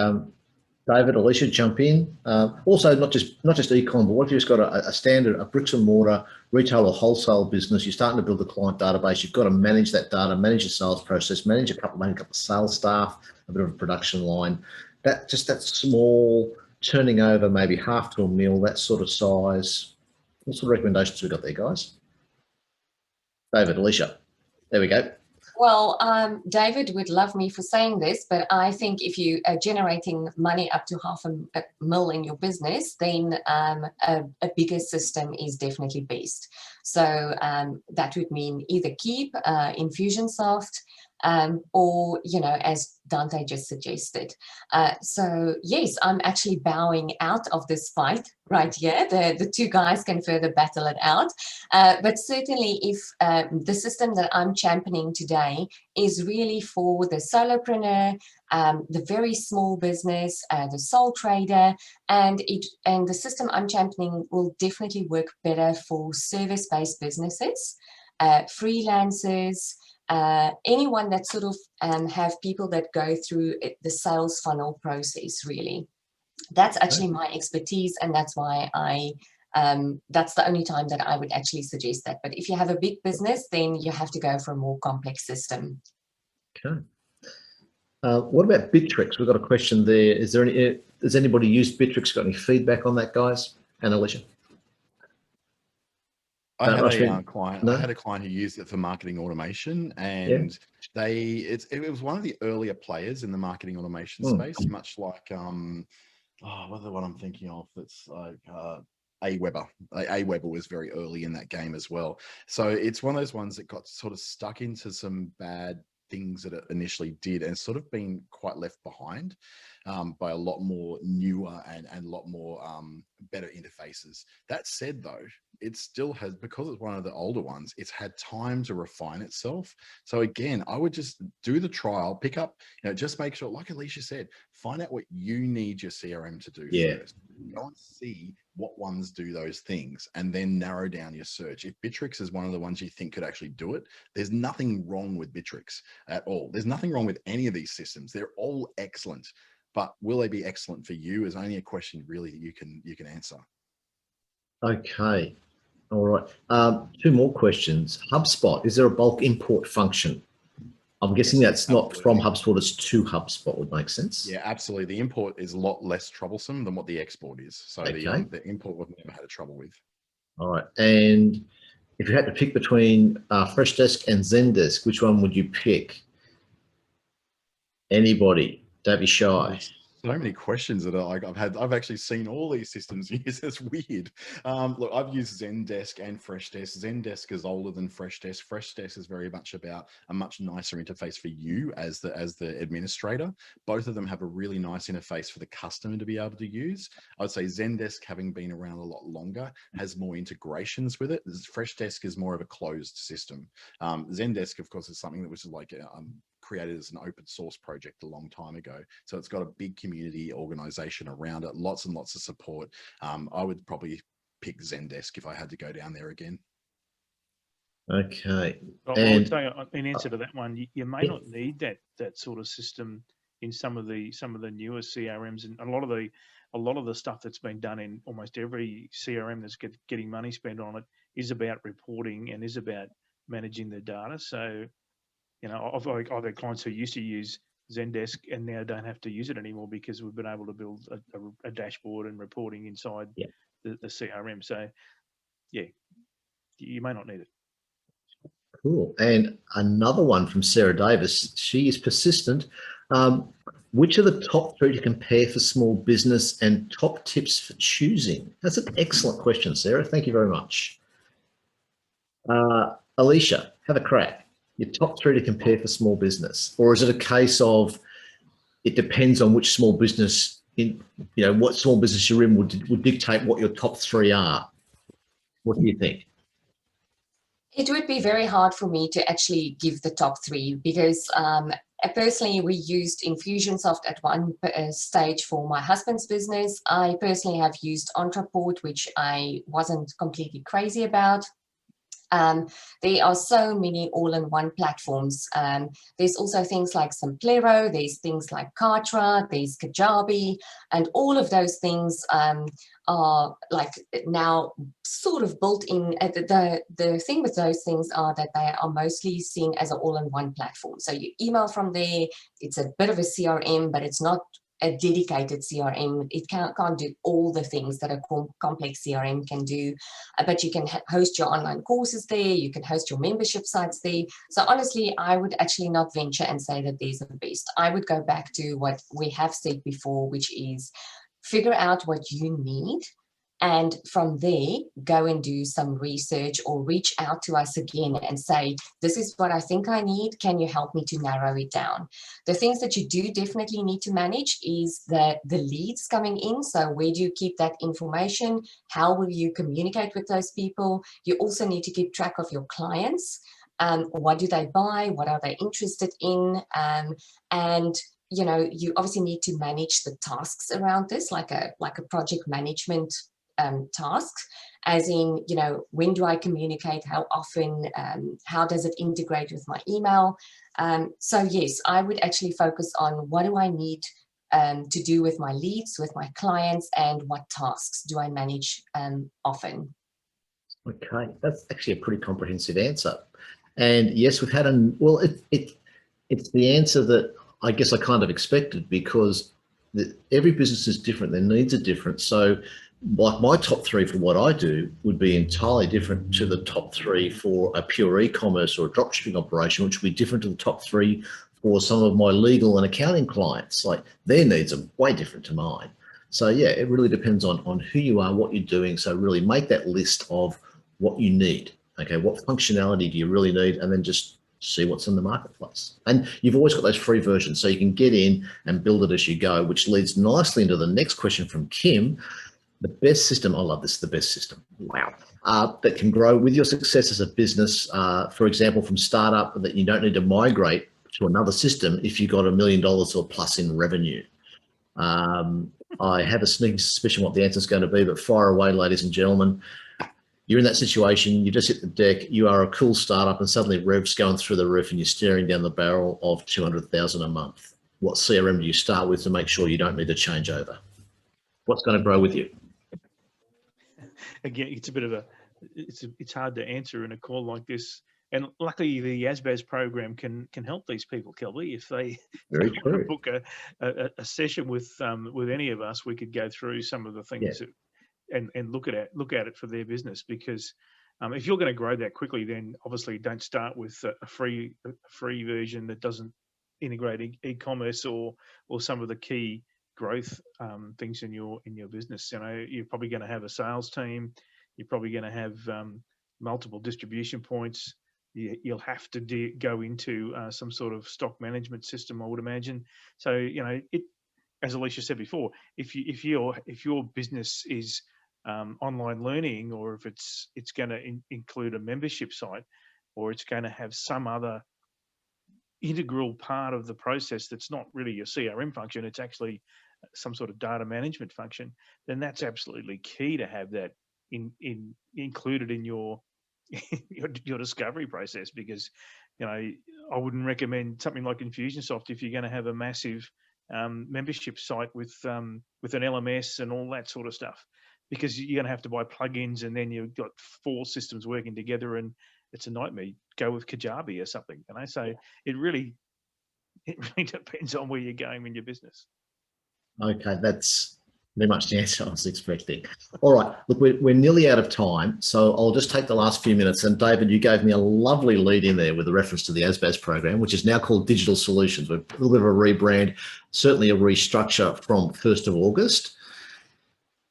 David, Alicia, jump in. Also, not just e-com, but what if you've just got a standard, a bricks and mortar retail or wholesale business? You're starting to build a client database. You've got to manage that data, manage your sales process, manage a couple of sales staff, a bit of a production line. That small, turning over maybe half to $1 million, that sort of size. What sort of recommendations we got there, guys? David, Alicia, there we go. Well, David would love me for saying this, but I think if you are generating money up to $500,000 in your business, then a bigger system is definitely best. So that would mean either Keep, Infusionsoft, or, as Dante just suggested. So yes, I'm actually bowing out of this fight right here. The 2 guys can further battle it out. But certainly if the system that I'm championing today is really for the solopreneur, the very small business, the sole trader, and the system I'm championing will definitely work better for service-based businesses, freelancers, anyone that sort of have people that go through the sales funnel process, really. That's actually my expertise, and that's why that's the only time that I would actually suggest that. But if you have a big business, then you have to go for a more complex system. Okay. What about Bittrex? We've got a question there. Is there any? Has anybody used Bittrex? Got any feedback on that, guys? And Alicia? I had a client. No? I had a client who used it for marketing automation, and it was one of the earlier players in the marketing automation space, much like what's the one I'm thinking of? That's like Aweber. Aweber was very early in that game as well. So it's one of those ones that got sort of stuck into some bad things that it initially did, and sort of been quite left behind by a lot more newer and a lot more better interfaces. That said, though, it still has, because it's one of the older ones, it's had time to refine itself. So again, I would just do the trial, pick up, just make sure, like Alicia said, find out what you need your CRM to do first. Go and see what ones do those things, and then narrow down your search. If Bittrex is one of the ones you think could actually do it, there's nothing wrong with Bittrex at all. There's nothing wrong with any of these systems. They're all excellent, but will they be excellent for you is only a question really that you can answer. Okay. All right. 2 more questions. HubSpot, is there a bulk import function? I'm guessing that's not from HubSpot, it's to HubSpot, would make sense. Yeah, absolutely. The import is a lot less troublesome than what the export is. So the import we've never had a trouble with. All right. And if you had to pick between Freshdesk and Zendesk, which one would you pick? Anybody? Don't be shy. So many questions that are like I've actually seen all these systems used. It's weird. Look, I've used Zendesk and Freshdesk. Zendesk is older than Freshdesk. Freshdesk is very much about a much nicer interface for you as the administrator. Both of them have a really nice interface for the customer to be able to use. I'd say Zendesk, having been around a lot longer, has more integrations with it. Freshdesk is more of a closed system. Zendesk, of course, is something that was like created as an open source project a long time ago. So it's got a big community organization around it, lots and lots of support. I would probably pick Zendesk if I had to go down there again. Okay. I would say in answer to that one, you may not need that sort of system in some of the newer CRMs, and a lot of the stuff that's been done in almost every CRM that's getting money spent on it is about reporting and is about managing the data. So I've had clients who used to use Zendesk and now don't have to use it anymore because we've been able to build a dashboard and reporting inside the CRM. So, yeah, you may not need it. Cool. And another one from Sarah Davis. She is persistent. Which are the top 3 to compare for small business and top tips for choosing? That's an excellent question, Sarah. Thank you very much. Alicia, have a crack. Your top 3 to compare for small business, or is it a case of it depends on which small business what small business you're in would dictate what your top 3 are? What do you think? It would be very hard for me to actually give the top 3 because personally, we used Infusionsoft at one stage for my husband's business. I personally have used Ontraport, which I wasn't completely crazy about. There are so many all-in-one platforms. There's also things like Simplero, there's things like Kartra, there's Kajabi, and all of those things are like now sort of built in. The thing with those things are that they are mostly seen as an all-in-one platform. So you email from there, it's a bit of a CRM, but it's not a dedicated CRM. It can't do all the things that a complex CRM can do, but you can host your online courses there, you can host your membership sites there. So honestly, I would actually not venture and say that these are the best. I would go back to what we have said before, which is figure out what you need, and from there, go and do some research or reach out to us again and say, this is what I think I need. Can you help me to narrow it down? The things that you do definitely need to manage is the leads coming in. So where do you keep that information? How will you communicate with those people? You also need to keep track of your clients. What do they buy? What are they interested in? And you obviously need to manage the tasks around this, like a project management tasks, as in, you know, when do I communicate, how often, how does it integrate with my email? So yes, I would actually focus on what do I need to do with my leads, with my clients, and what tasks do I manage often. Okay, that's actually a pretty comprehensive answer. And yes, we've had well, it's the answer that I guess I kind of expected, because every business is different, their needs are different. So like my top three for what I do would be entirely different to the top three for a pure e-commerce or a dropshipping operation, which would be different to the top three for some of my legal and accounting clients. Like their needs are way different to mine. So yeah, it really depends on who you are, what you're doing. So really make that list of what you need. Okay, what functionality do you really need? And then just see what's in the marketplace. And you've always got those free versions, so you can get in and build it as you go, which leads nicely into the next question from Kim. The best system, I love this, the best system, wow, that can grow with your success as a business, for example, from startup, that you don't need to migrate to another system if you've got $1 million or plus in revenue. I have a sneaking suspicion what the answer is going to be, but fire away, ladies and gentlemen. You're in that situation, you just hit the deck, you are a cool startup, and suddenly rev's going through the roof and you're staring down the barrel of 200,000 a month. What CRM do you start with to make sure you don't need to change over? What's going to grow with you? Again, it's a bit of it's hard to answer in a call like this. And luckily, the ASBAS program can help these people, Kelby. If they book a session with any of us, we could go through some of the things that, and look at it for their business. Because if you're going to grow that quickly, then obviously don't start with a free version that doesn't integrate e-commerce or some of the key growth things in your business. You know, you're probably going to have a sales team. You're probably going to have multiple distribution points. You'll have to go into some sort of stock management system, I would imagine. So, you know, as Alicia said before, if your business is online learning, or if it's going to include a membership site, or it's going to have some other integral part of the process that's not really your CRM function, it's actually some sort of data management function, then that's absolutely key to have that included in your discovery process. Because, you know, I wouldn't recommend something like Infusionsoft if you're going to have a massive membership site with an LMS and all that sort of stuff, because you're going to have to buy plugins, and then you've got 4 systems working together, and it's a nightmare. Go with Kajabi or something, you know. So it really depends on where you're going in your business. Okay, that's very much the answer I was expecting. All right, look, we're nearly out of time, so I'll just take the last few minutes. And David, you gave me a lovely lead in there with a reference to the ASBAS program, which is now called Digital Solutions. We're a little bit of a rebrand, certainly a restructure from 1st of August.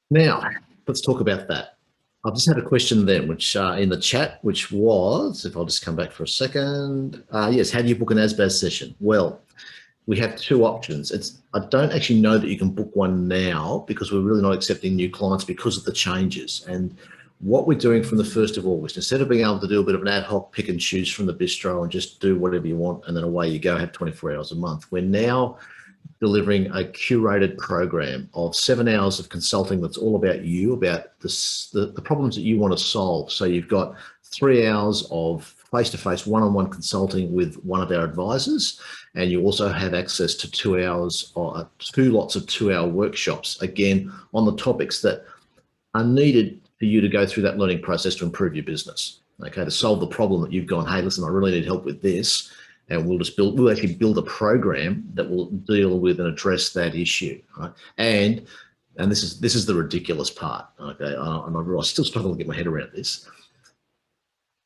Now, let's talk about that. I've just had a question then, which in the chat, which was, if I'll just come back for a second. Yes, how do you book an ASBAS session? Well, we have 2 options. I don't actually know that you can book one now, because we're really not accepting new clients because of the changes. And what we're doing from the 1st of August, instead of being able to do a bit of an ad hoc pick and choose from the bistro and just do whatever you want and then away you go, have 24 hours a month, we're now delivering a curated program of 7 hours of consulting that's all about you, about the problems that you want to solve. So you've got 3 hours of face-to-face one-on-one consulting with one of our advisors, and you also have access to 2 hours or 2 lots of 2-hour workshops, again, on the topics that are needed for you to go through that learning process to improve your business, okay, to solve the problem that you've gone, hey, listen, I really need help with this. And we'll actually build a program that will deal with and address that issue, right? And this is the ridiculous part, okay? I still struggle to get my head around this.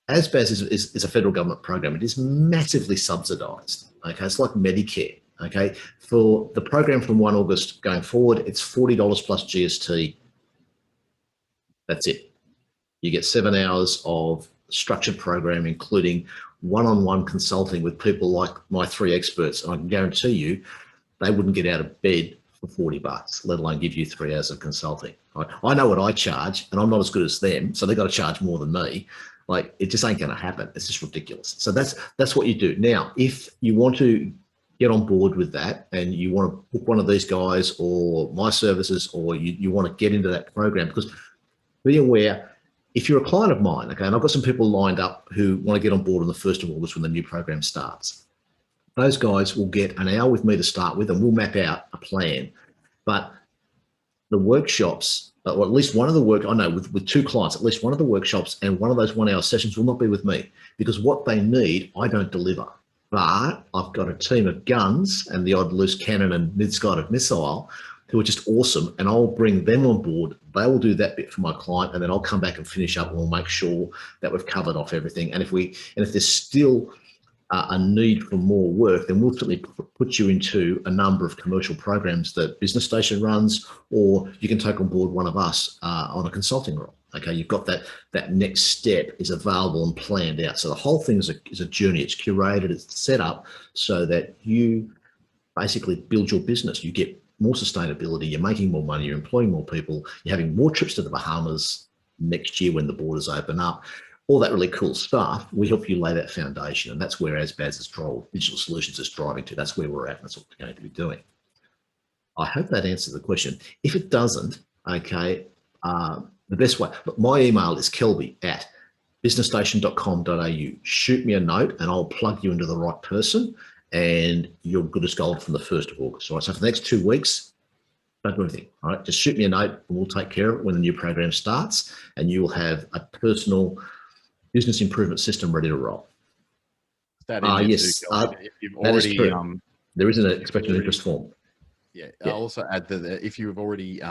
ASBAS is a federal government program. It is massively subsidised, okay? It's like Medicare, okay? For the program from 1 August going forward, it's $40 plus GST. That's it. You get 7 hours of structured program, including one-on-one consulting with people like my 3 experts. And I can guarantee you, they wouldn't get out of bed for $40, let alone give you 3 hours of consulting. I know what I charge, and I'm not as good as them, so they've got to charge more than me. Like, it just ain't going to happen. It's just ridiculous. So that's what you do. Now, if you want to get on board with that and you want to book one of these guys or my services, or you want to get into that program, because be aware, if you're a client of mine, okay, and I've got some people lined up who want to get on board on the 1st of August when the new program starts. Those guys will get an hour with me to start with, and we'll map out a plan. But the workshops, or at least one of the with 2 clients, at least one of the workshops and one of those 1 hour sessions will not be with me, because what they need, I don't deliver. But I've got a team of guns and the odd loose cannon and mid-guided missile who are just awesome, and I'll bring them on board. They will do that bit for my client, and then I'll come back and finish up, and we'll make sure that we've covered off everything. And if there's still a need for more work, then we'll certainly put you into a number of commercial programs that Business Station runs, or you can take on board one of us on a consulting role. Okay, you've got that next step is available and planned out. So the whole thing is a journey. It's curated, it's set up so that you basically build your business. You get more sustainability, you're making more money, you're employing more people, you're having more trips to the Bahamas next year when the borders open up. All that really cool stuff, we help you lay that foundation, and that's where ASBA's Digital Solutions is driving to. That's where we're at, and that's what we're going to be doing. I hope that answers the question. If it doesn't, okay, the best way, look, my email is kelby@businessstation.com.au. Shoot me a note and I'll plug you into the right person, and you're good as gold from the 1st of August. All right, so for the next 2 weeks, don't do anything. All right, just shoot me a note and we'll take care of it when the new program starts, and you will have a personal business improvement system ready to roll. Yes, that is true. There is an expression of interest form. Yeah, I'll also add that if you've already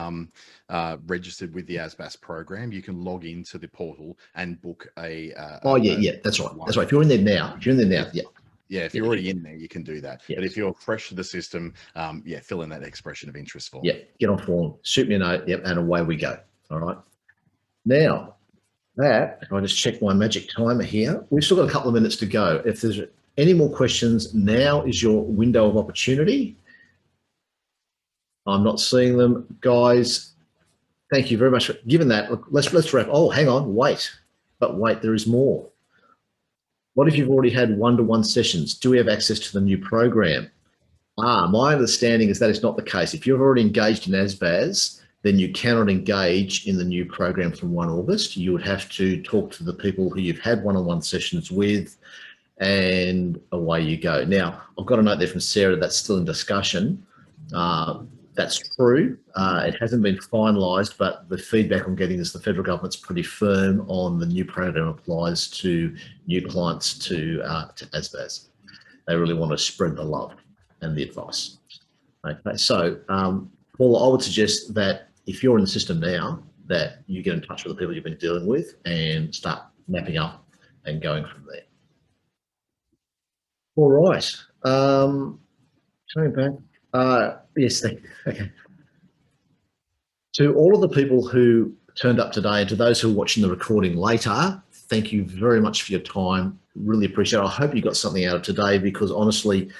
registered with the ASBAS program, you can log into the portal and book a. That's right. That's right. If you're in there now, if you're already in there, you can do that. Yes. But if you're fresh to the system, fill in that expression of interest form. Yeah, get on form, shoot me a note, and away we go. All right. Now, if I just check my magic timer here, we've still got a couple of minutes to go. If there's any more questions, now is your window of opportunity. I'm not seeing them, guys. Thank you very much for giving that. Look, let's wrap. Oh, hang on, wait, there is more. What if you've already had one-to-one sessions? Do we have access to the new program? My understanding is that is not the case. If you've already engaged in ASBAS, then you cannot engage in the new program from 1 August. You would have to talk to the people who you've had one-on-one sessions with, and away you go. Now, I've got a note there from Sarah that's still in discussion. That's true. It hasn't been finalised, but the feedback I'm getting is the federal government's pretty firm on the new program applies to new clients to ASBAS. They really want to spread the love and the advice. Okay, so Paula, I would suggest that if you're in the system now, that you get in touch with the people you've been dealing with and start mapping up and going from there. All right. Coming back. Yes, thank you. Okay. To all of the people who turned up today and to those who are watching the recording later, thank you very much for your time. Really appreciate it. I hope you got something out of today, because honestly,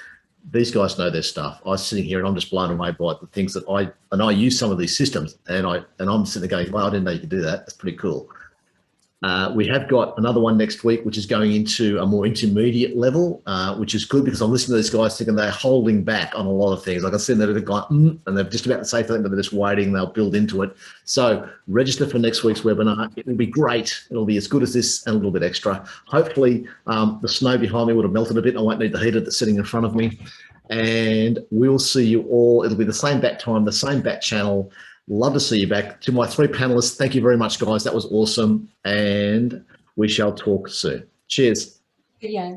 these guys know their stuff. I was sitting here and I'm just blown away by the things that I use some of these systems, and I'm sitting there going, wow, I didn't know you could do that. That's pretty cool. We have got another one next week, which is going into a more intermediate level, which is good, because I'm listening to these guys thinking they're holding back on a lot of things. Like I said, they're going, and they're just about to say something, but they're just waiting. They'll build into it. So register for next week's webinar. It will be great. It'll be as good as this and a little bit extra. Hopefully the snow behind me would have melted a bit. I won't need the heater that's sitting in front of me. And we'll see you all. It'll be the same back time, the same back channel. Love to see you back. To my 3 panelists, thank you very much, guys. That was awesome. And we shall talk soon. Cheers. Good, yeah.